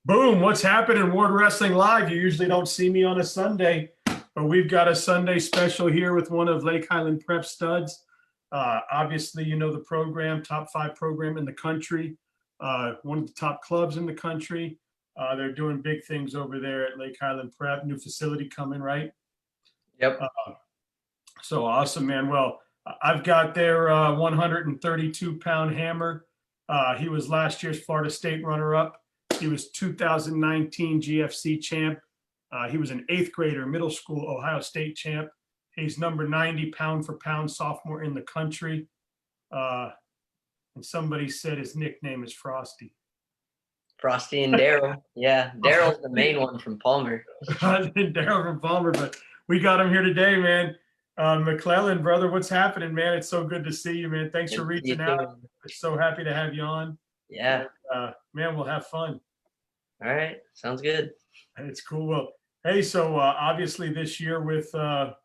Boom, what's happening, Ward Wrestling Live? You usually don't see me on a Sunday, but we've got a Sunday special here with one of Lake Highland Prep studs. Obviously, you know the program, top 5 program in the country, one of the top clubs in the country. They're doing big things over there at Lake Highland Prep, new facility coming, right? Yep. So awesome, man. Well, I've got their 132-pound hammer. He was last year's Florida State runner-up. He was 2019 GFC champ. He was an 8th grader, middle school Ohio State champ. He's number 90 pound for pound sophomore in the country. And somebody said his nickname is Frosty. Frosty and Daryl. Yeah, Daryl's the main one from Palmer. Daryl from Palmer, but we got him here today, man. McClelland, brother, what's happening, man? It's so good to see you, man. Thanks for reaching out. So happy to have you on. Yeah. Man, we'll have fun. All right. Sounds good. It's cool. Well, hey, so obviously this year with the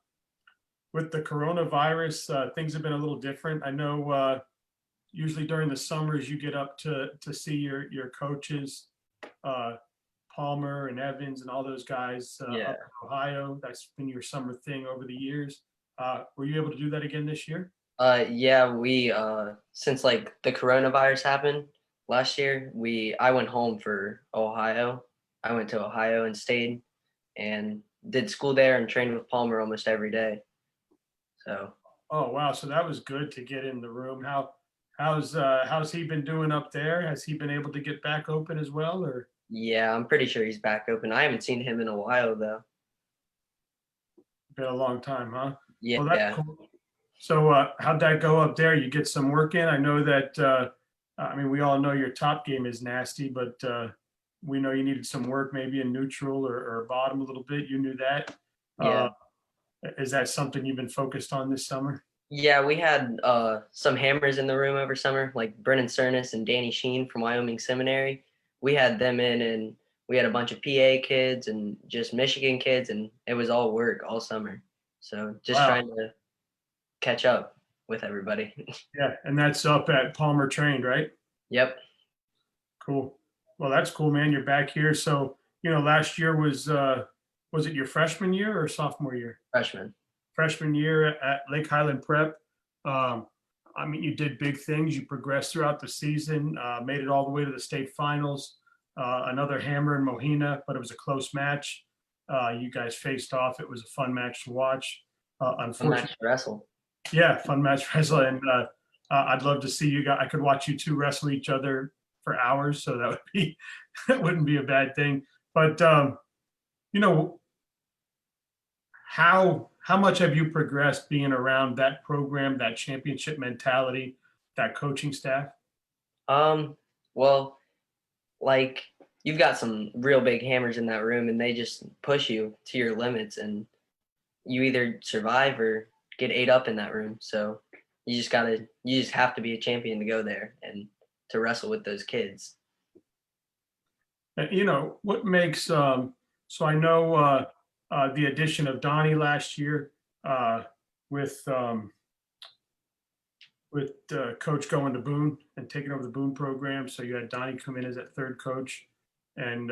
coronavirus, things have been a little different. I know usually during the summers you get up to see your coaches, Palmer and Evans and all those guys up in Ohio. That's been your summer thing over the years. Were you able to do that again this year? Yeah, we since like the coronavirus happened last year, I went home for Ohio. I went to Ohio and stayed and did school there and trained with Palmer almost every day. So. Oh wow! So that was good to get in the room. How's he been doing up there? Has he been able to get back open as well, or? Yeah, I'm pretty sure he's back open. I haven't seen him in a while though. Been a long time, huh? Yeah. Well, that's cool. So how'd that go up there? You get some work in? I know that, I mean, we all know your top game is nasty, but we know you needed some work maybe in neutral or bottom a little bit. You knew that. Yeah. Is that something you've been focused on this summer? Yeah, we had some hammers in the room over summer, like Brennan Cernis and Danny Sheen from Wyoming Seminary. We had them in, and we had a bunch of PA kids and just Michigan kids, and it was all work all summer. So just trying to catch up with everybody. Yeah, and that's up at Palmer Trained, right? Yep. Cool. Well, that's cool, man. You're back here. So, you know, last year was it your freshman year or sophomore year? Freshman year at Lake Highland Prep. I mean, you did big things. You progressed throughout the season, made it all the way to the state finals. Another hammer in Mohina, but it was a close match. You guys faced off. It was a fun match to watch. Unfortunately, fun match to wrestle. Yeah, fun match to wrestle, and I'd love to see you guys. I could watch you two wrestle each other for hours, so that wouldn't be a bad thing. But you know, how much have you progressed being around that program, that championship mentality, that coaching staff? Well, like you've got some real big hammers in that room, and they just push you to your limits, and you either survive or get ate up in that room. So you just have to be a champion to go there and to wrestle with those kids. You know, what makes, so I know the addition of Donnie last year with coach going to Boone and taking over the Boone program. So you had Donnie come in as that third coach, and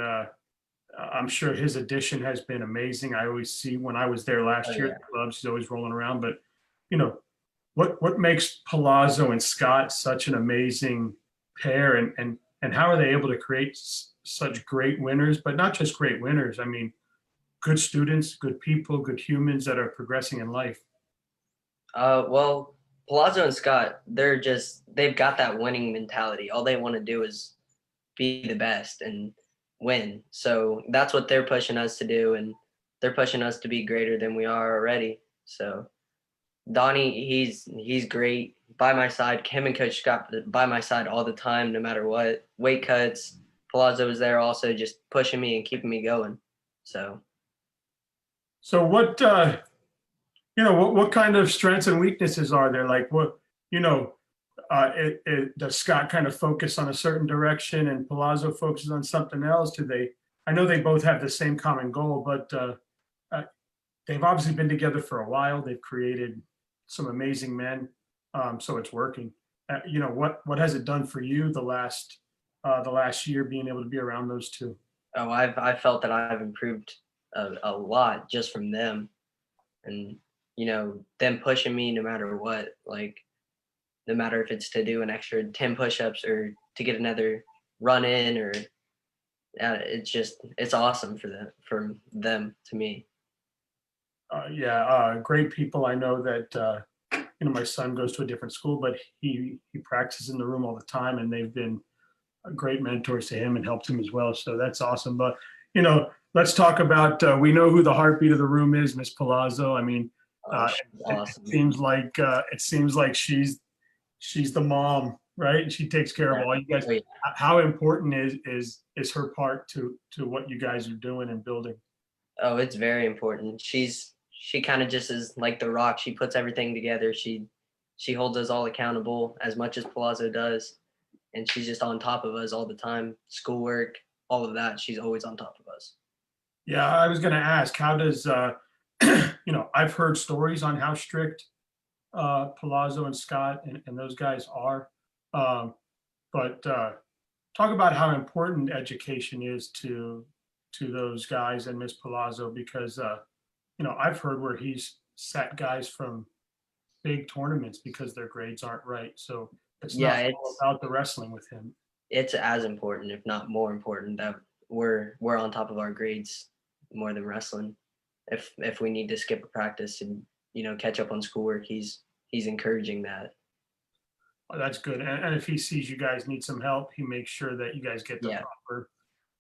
I'm sure his addition has been amazing. I always see when I was there last year, the clubs, he's always rolling around. But, you know, what makes Palazzo and Scott such an amazing pair, and how are they able to create such great winners, but not just great winners? I mean, good students, good people, good humans that are progressing in life. Well, Palazzo and Scott, they've got that winning mentality. All they want to do is be the best and win. So that's what they're pushing us to do, and they're pushing us to be greater than we are already. So Donnie, he's great by my side. Him and Coach Scott by my side all the time, no matter what. Weight cuts. Palazzo was there also, just pushing me and keeping me going. So what you know, what kind of strengths and weaknesses are there? Like, what, you know, does Scott kind of focus on a certain direction and Palazzo focuses on something else? I know they both have the same common goal, but they've obviously been together for a while. They've created some amazing men, so it's working. You know, what has it done for you the last year being able to be around those two? Oh, I felt that I've improved a lot just from them, and them pushing me no matter what, like no matter if it's to do an extra 10 push-ups or to get another run in, or it's awesome for them to me. Great people. I know that my son goes to a different school, but he practices in the room all the time, and they've been great mentors to him and helped him as well. So that's awesome. But let's talk about. We know who the heartbeat of the room is, Miss Palazzo. I mean, Oh, she's awesome. it seems like she's the mom, right? And she takes care of all you guys. Oh, yeah. How important is her part to what you guys are doing and building? Oh, it's very important. She kind of just is like the rock. She puts everything together. She holds us all accountable as much as Palazzo does, and she's just on top of us all the time. Schoolwork, all of that. She's always on top of us. Yeah, I was going to ask, how does I've heard stories on how strict Palazzo and Scott and those guys are, but talk about how important education is to those guys and Miss Palazzo, because I've heard where he's sat guys from big tournaments because their grades aren't right. So it's Yeah, not all about the wrestling with him. it's as important, if not more important, that we're on top of our grades more than wrestling. If we need to skip a practice and catch up on schoolwork, he's encouraging that. Oh, that's good. And if he sees you guys need some help, he makes sure that you guys get the Yeah. proper.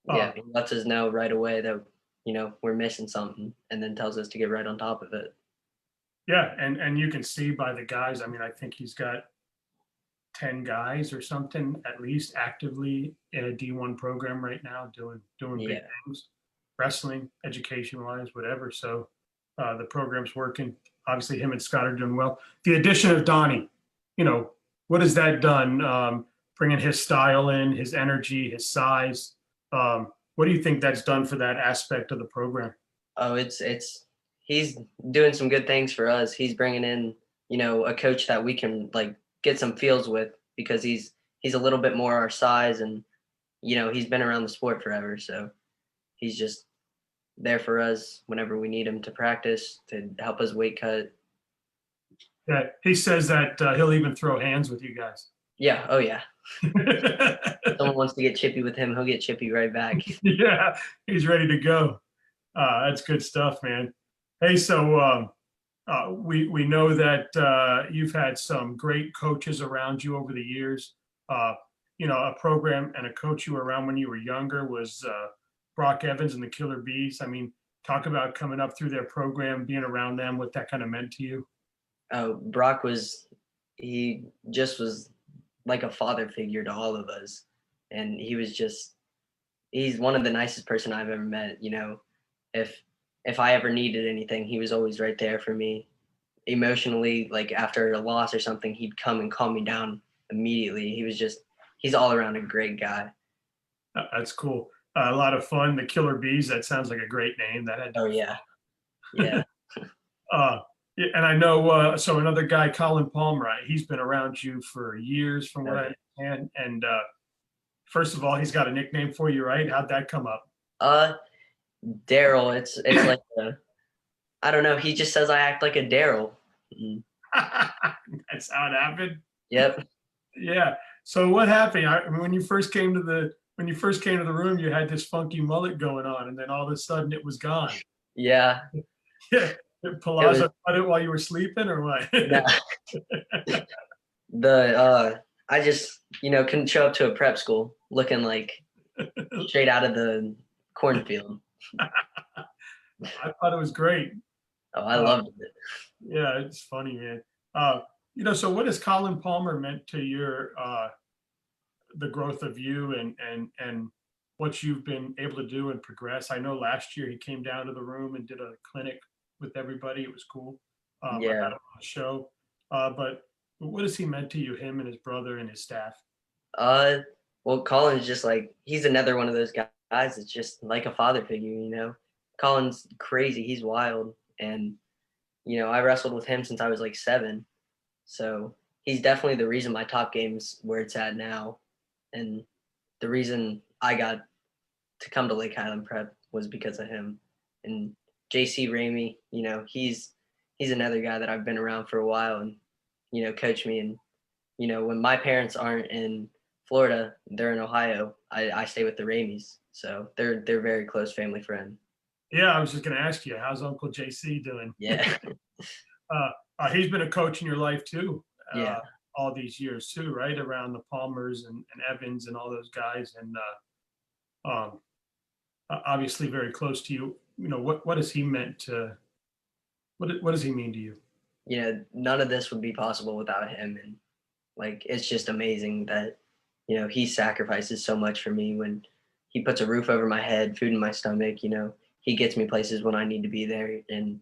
Yeah, he lets us know right away that we're missing something, and then tells us to get right on top of it. Yeah, and you can see by the guys. I mean, I think he's got 10 guys or something at least actively in a D1 program right now, doing big Yeah. things, wrestling, education wise, whatever. So the program's working. Obviously, him and Scott are doing well. The addition of Donnie, what has that done? Bringing his style in, his energy, his size. What do you think that's done for that aspect of the program? Oh, it's he's doing some good things for us. He's bringing in, a coach that we can like get some feels with, because he's a little bit more our size, and he's been around the sport forever, so he's just there for us whenever we need him to practice, to help us weight cut. Yeah, he says that he'll even throw hands with you guys. Yeah, oh yeah. Someone wants to get chippy with him, he'll get chippy right back. Yeah, he's ready to go. That's good stuff, man. Hey, so we know that you've had some great coaches around you over the years. A program and a coach you were around when you were younger was Brock Evans and the Killer Bees. I mean, talk about coming up through their program, being around them, what that kind of meant to you. Oh, he just was like a father figure to all of us, and he's one of the nicest person I've ever met. If I ever needed anything, he was always right there for me. Emotionally, like after a loss or something, he'd come and calm me down immediately. He's all around a great guy. That's cool. A lot of fun. The Killer Bees. That sounds like a great name. That had. Oh yeah, yeah. Yeah, and I know. So another guy, Colin Palmer. He's been around you for years, from what I understand. And first of all, he's got a nickname for you, right? How'd that come up? Daryl. It's like I don't know. He just says I act like a Daryl. That's how it happened. Yep. Yeah. So what happened? When you first came to the room, you had this funky mullet going on, and then all of a sudden it was gone. Yeah. Yeah. Palazzo cut it while you were sleeping, or what? I just couldn't show up to a prep school looking like straight out of the cornfield. I thought it was great. Oh, I loved it. Yeah, it's funny, man. So what has Colin Palmer meant to your the growth of you and what you've been able to do and progress? I know last year he came down to the room and did a clinic with everybody. It was cool. Yeah. I had him on the show. But what has he meant to you, him and his brother and his staff? Well, Colin's just like, he's another one of those guys that's just like a father figure. Colin's crazy. He's wild. And, I wrestled with him since I was like 7. So he's definitely the reason my top game's where it's at now. And the reason I got to come to Lake Highland Prep was because of him. And JC Ramey, he's another guy that I've been around for a while and, coach me. And, when my parents aren't in Florida, they're in Ohio, I stay with the Rameys. So they're very close family friend. Yeah, I was just going to ask you, how's Uncle JC doing? Yeah. He's been a coach in your life too. Yeah. All these years too, right? Around the Palmers and Evans and all those guys. And obviously very close to you. What has he meant to, what does he mean to you? None of this would be possible without him. And it's just amazing that, he sacrifices so much for me. When he puts a roof over my head, food in my stomach, he gets me places when I need to be there. And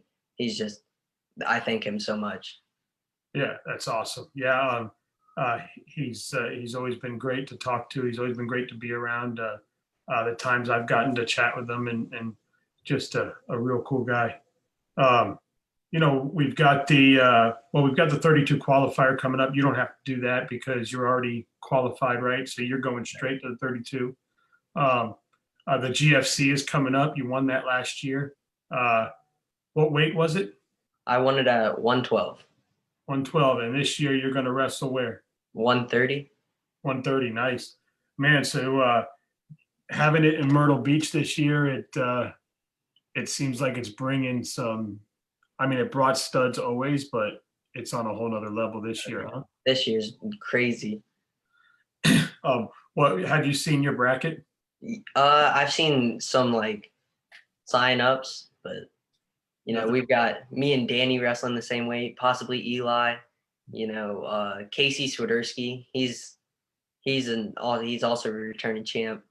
I thank him so much. Yeah, that's awesome. Yeah. He's always been great to talk to. He's always been great to be around. The times I've gotten to chat with him, and just a real cool guy. We've got the 32 qualifier coming up. You don't have to do that because you're already qualified, right? So you're going straight to the 32. The GFC is coming up. You won that last year. What weight was it? I won it at 112. 112. And this year you're going to wrestle where? 130. 130. Nice, man. So having it in Myrtle Beach this year, it seems like it's bringing some. I mean, it brought studs always, but it's on a whole nother level this year, huh? This year's crazy. What have you seen your bracket? I've seen some sign-ups, but we've got me and Danny wrestling the same weight, possibly Eli. Casey Swiderski. He's also a returning champ,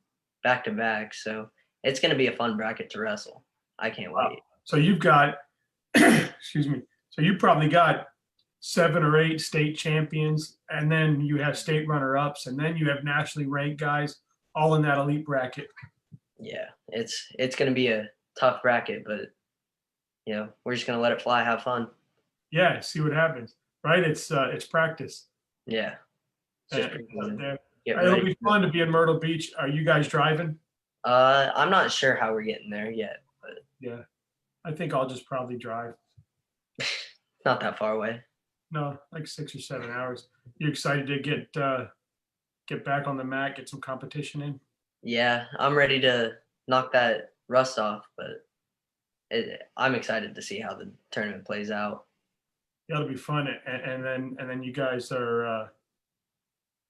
back to back. So it's going to be a fun bracket to wrestle. I can't wait. So you've got, excuse me. So you probably got 7 or 8 state champions, and then you have state runner-ups, and then you have nationally ranked guys, all in that elite bracket. Yeah, it's going to be a tough bracket, but we're just going to let it fly, have fun. Yeah, see what happens. Right? It's practice. Yeah. It'll be fun to be in Myrtle Beach. Are you guys driving? I'm not sure how we're getting there yet, but yeah, I think I'll just probably drive. Not that far away. No, like 6 or 7 hours. You excited to get back on the mat, get some competition in? Yeah, I'm ready to knock that rust off, but I'm excited to see how the tournament plays out. It'll be fun, and then you guys are,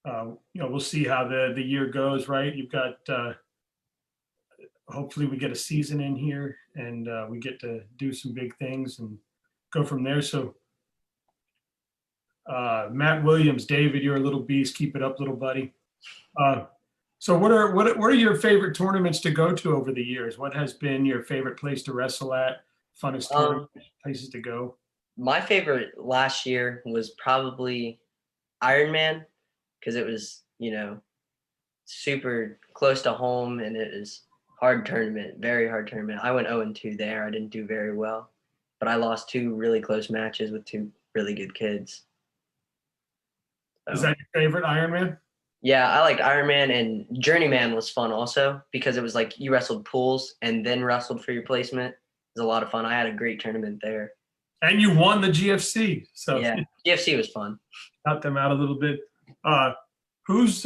we'll see how the year goes, right? You've got, hopefully we get a season in here, and we get to do some big things and go from there. So, Matt Williams, David, you're a little beast. Keep it up, little buddy. So what are your favorite tournaments to go to over the years? What has been your favorite place to wrestle at? Funnest tournament places to go? My favorite last year was probably Ironman, because it was, super close to home, and it was hard tournament, very hard tournament. I went 0-2 there. I didn't do very well, but I lost 2 really close matches with 2 really good kids. So, is that your favorite Ironman? Yeah, I liked Ironman, and Journeyman was fun also, because it was you wrestled pools and then wrestled for your placement. It was a lot of fun. I had a great tournament there. And you won the GFC. So yeah, GFC was fun. Got them out a little bit. Who's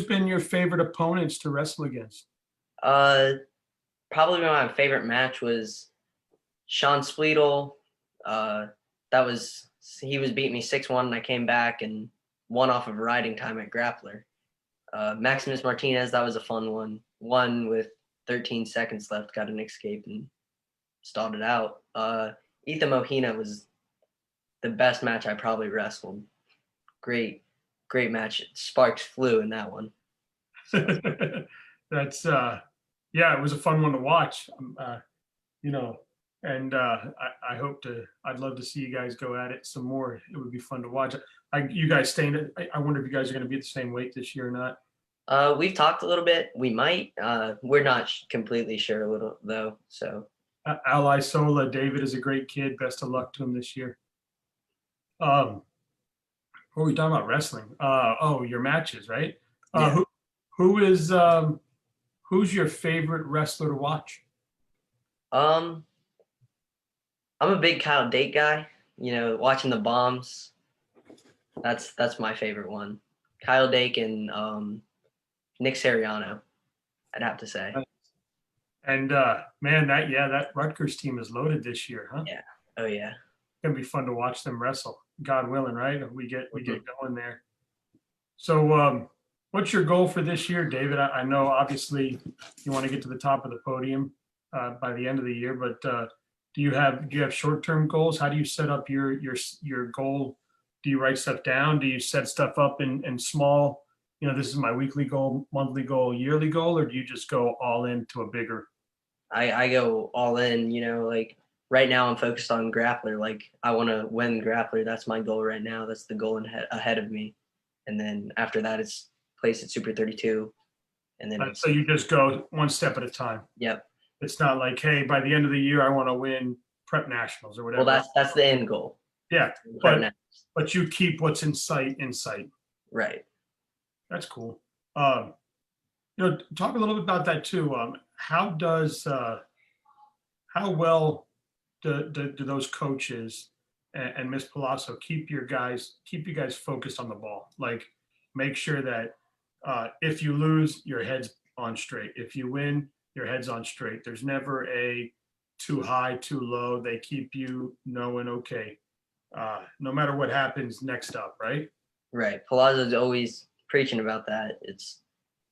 been your favorite opponents to wrestle against? Probably my favorite match was Sean Spleedle. He was beating me 6-1, and I came back and won off of riding time at grappler. Maximus Martinez, that was a fun one. Won with 13 seconds left, got an escape and stalled it out. Ethan Mohina was the best match I probably wrestled. Great match. Sparks flew in that one. So. That's it was a fun one to watch. And I'd love to see you guys go at it some more. It would be fun to watch. You guys staying I wonder if you guys are going to be at the same weight this year or not. We've talked a little bit. We might. We're not completely sure a little though. So. Ally Sola, David is a great kid. Best of luck to him this year. What were we talking about? Wrestling. Your matches, right? Yeah. Who's your favorite wrestler to watch? Um, I'm a big Kyle Dake guy. You know, watching the bombs. That's my favorite one. Kyle Dake and Nick Seriano, I'd have to say. And man, that Rutgers team is loaded this year, huh? Yeah. Oh yeah. It's gonna be fun to watch them wrestle. God willing, right? We get Mhm. going there. So, what's your goal for this year, David? I know obviously you want to get to the top of the podium by the end of the year, but do you have short-term goals? How do you set up your goal? Do you write stuff down? Do you set stuff up in small? You know, this is my weekly goal, monthly goal, yearly goal, or do you just go all into a bigger? I go all in, you know, like right now I'm focused on grappler. Like I want to win grappler. That's my goal right now. That's the goal ahead of me. And then after that, it's place at Super 32. And then So you just go one step at a time. Yep. It's not like, hey, by the end of the year, I want to win prep nationals or whatever. Well, that's the end goal. Yeah, but you keep what's in sight in sight. Right. That's cool. Talk a little bit about that too. How well do those coaches and Miss Palazzo keep you guys focused on the ball? Like, make sure that if you lose, your head's on straight. If you win, your head's on straight. There's never a too high, too low. They keep you knowing, okay, no matter what happens, next up, right? Right. Palazzo's always preaching about that.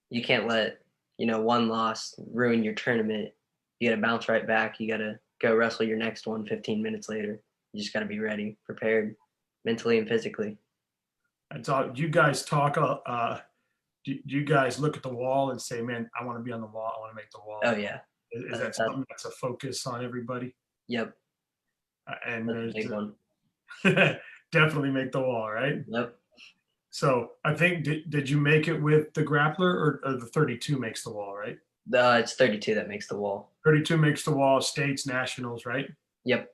You can't let, one loss ruin your tournament. You got to bounce right back. You got to go wrestle your next one 15 minutes later. You just got to be ready, prepared mentally and physically. That's all. Do you guys talk? Do you guys look at the wall and say, man, I want to be on the wall. I want to make the wall. Oh, yeah. Is that something that's a focus on everybody? Yep. And That's a big one. Definitely make the wall, right? Yep. So I think, did you make it with the grappler or the 32 makes the wall, right? It's 32 that makes the wall. 32 makes the wall, states, nationals, right? Yep.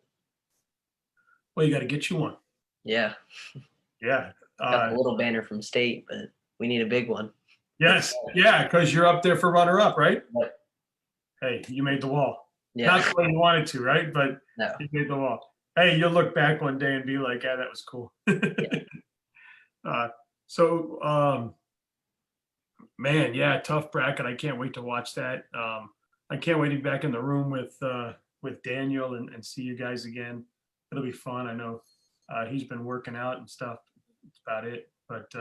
Well, you got to get you one. Yeah. Yeah. Got a little banner from state, but we need a big one. Yes. Yeah, because you're up there for runner-up, right? Yep. Hey, you made the wall. Yeah. Not the way you wanted to, right? But No. you made the wall. Hey, you'll look back one day and be like, yeah, that was cool. Man, yeah, tough bracket. I can't wait to watch that. I can't wait to be back in the room with Daniel and see you guys again. It'll be fun. I know he's been working out and stuff. That's about it. But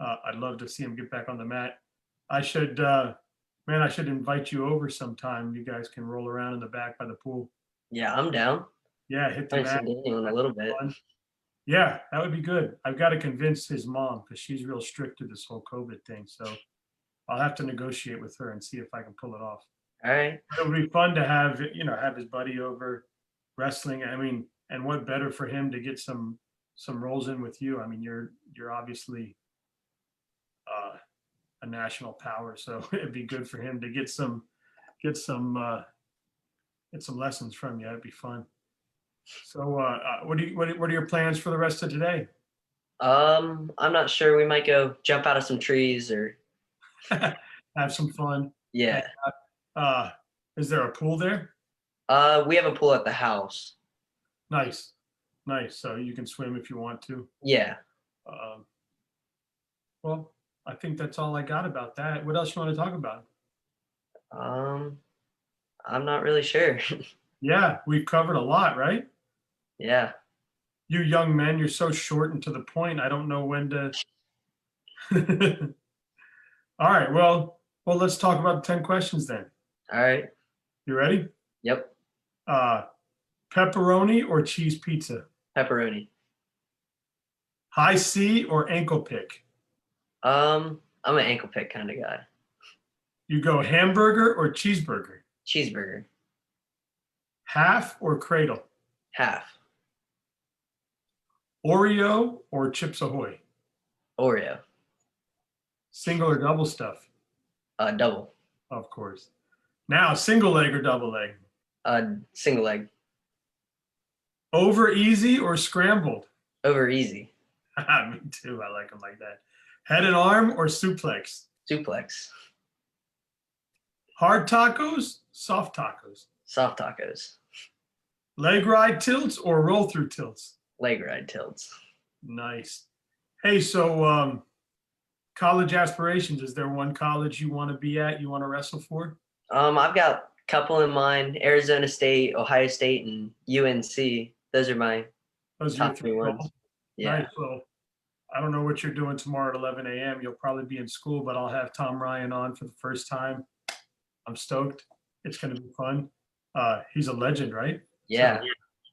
I'd love to see him get back on the mat. I should invite you over sometime. You guys can roll around in the back by the pool. Yeah, I'm down. Yeah, hit the mat. Daniel in a little bit. Yeah, that would be good. I've got to convince his mom because she's real strict to this whole COVID thing. So I'll have to negotiate with her and see if I can pull it off. All right. It would be fun to have his buddy over wrestling. I mean, and what better for him to get some rolls in with you? I mean, you're obviously a national power, so it'd be good for him to get some lessons from you. That'd be fun. So, what are your plans for the rest of today? I'm not sure. We might go jump out of some trees or have some fun. Yeah. Is there a pool there? We have a pool at the house. Nice. So you can swim if you want to. Yeah. Well, I think that's all I got about that. What else you want to talk about? I'm not really sure. Yeah, we've covered a lot, right? Yeah. You young men, you're so short and to the point. I don't know when to. All right. Well, let's talk about the 10 questions then. All right. You ready? Yep. Pepperoni or cheese pizza? Pepperoni. High C or ankle pick? I'm an ankle pick kind of guy. You go hamburger or cheeseburger? Cheeseburger. Half or cradle? Half. Oreo or Chips Ahoy? Oreo. Single or double stuff? Double. Of course. Now, single leg or double leg? Single leg. Over easy or scrambled? Over easy. Me too. I like them like that. Head and arm or suplex? Suplex. Hard tacos, soft tacos, Soft tacos, leg ride tilts or roll through tilts? leg ride tilts. Nice. Hey, so college aspirations, is there one college you want to be at, you want to wrestle for? I've got a couple in mind: Arizona State, Ohio State, and UNC. Those are my Those are your top three ones. goals? Yeah. Nice. Well, I don't know what you're doing tomorrow at 11 a.m. You'll probably be in school, but I'll have Tom Ryan on for the first time. I'm stoked. It's going to be fun. He's a legend, right? Yeah.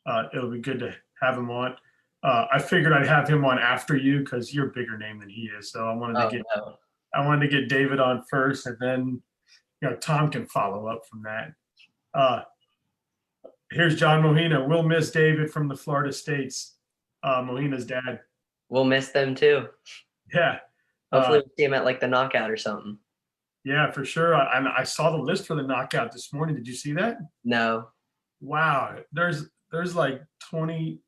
So, it'll be good to have him on. I figured I'd have him on after you because you're a bigger name than he is. So I wanted to get David on first, and then Tom can follow up from that. Here's John Mohina. We'll miss David from the Florida States. Mohina's dad. We'll miss them too. Yeah. Hopefully we'll see him at like the knockout or something. Yeah, for sure. I saw the list for the knockout this morning. Did you see that? No. Wow. There's like 20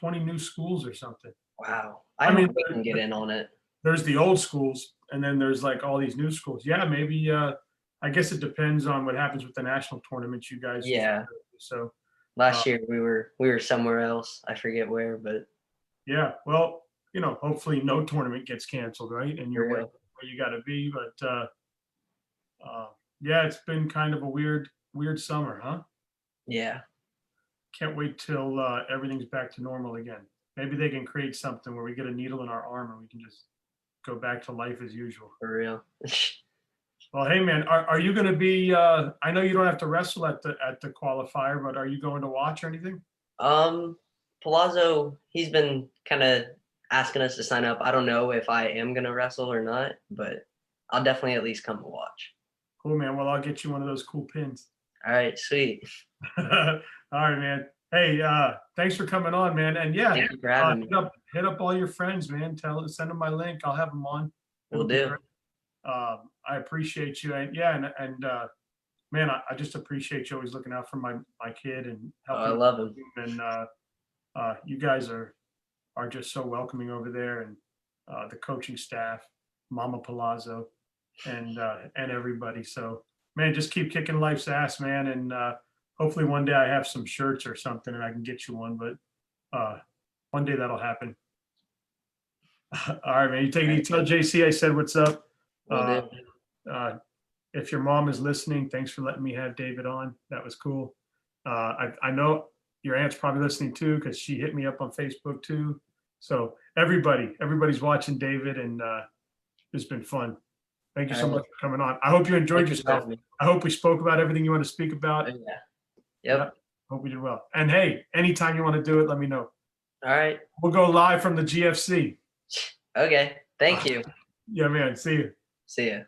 new schools or something. Wow. I mean, we can get in on it. There's the old schools, and then there's like all these new schools. Yeah, maybe. I guess it depends on what happens with the national tournament. You guys. Yeah. So last year we were somewhere else. I forget where, but. Yeah. Well, hopefully no tournament gets canceled, right? And you're where you got to be. But yeah, it's been kind of a weird summer, huh? Yeah. Can't wait till everything's back to normal again. Maybe they can create something where we get a needle in our arm and we can just go back to life as usual. For real. Well, hey man, are you going to be? I know you don't have to wrestle at the qualifier, but are you going to watch or anything? Palazzo, he's been kind of asking us to sign up. I don't know if I am going to wrestle or not, but I'll definitely at least come to watch. Cool, man. Well, I'll get you one of those cool pins. All right, sweet. All right, man. Hey, thanks for coming on, man. And yeah, thank you for having me. Hit up all your friends, man. Send them my link. I'll have them on. Will do. I appreciate you. And yeah, and man, I just appreciate you always looking out for my kid and helping. I love him. And you guys are just so welcoming over there, and the coaching staff, Mama Palazzo, and everybody. So, man, just keep kicking life's ass, man. And hopefully one day I have some shirts or something and I can get you one. But one day that'll happen. All right, man. You take it easy. Tell JC I said what's up. If your mom is listening, thanks for letting me have David on. That was cool. I know your aunt's probably listening too, because she hit me up on Facebook too. So everybody's watching David, and it's been fun. Thank you so much for coming on. I hope you enjoyed yourself. I hope we spoke about everything you want to speak about. Yeah. Yep. Hope we did well. And hey, anytime you want to do it, let me know. All right. We'll go live from the GFC. Okay. Thank you. Yeah, man. See you. See ya.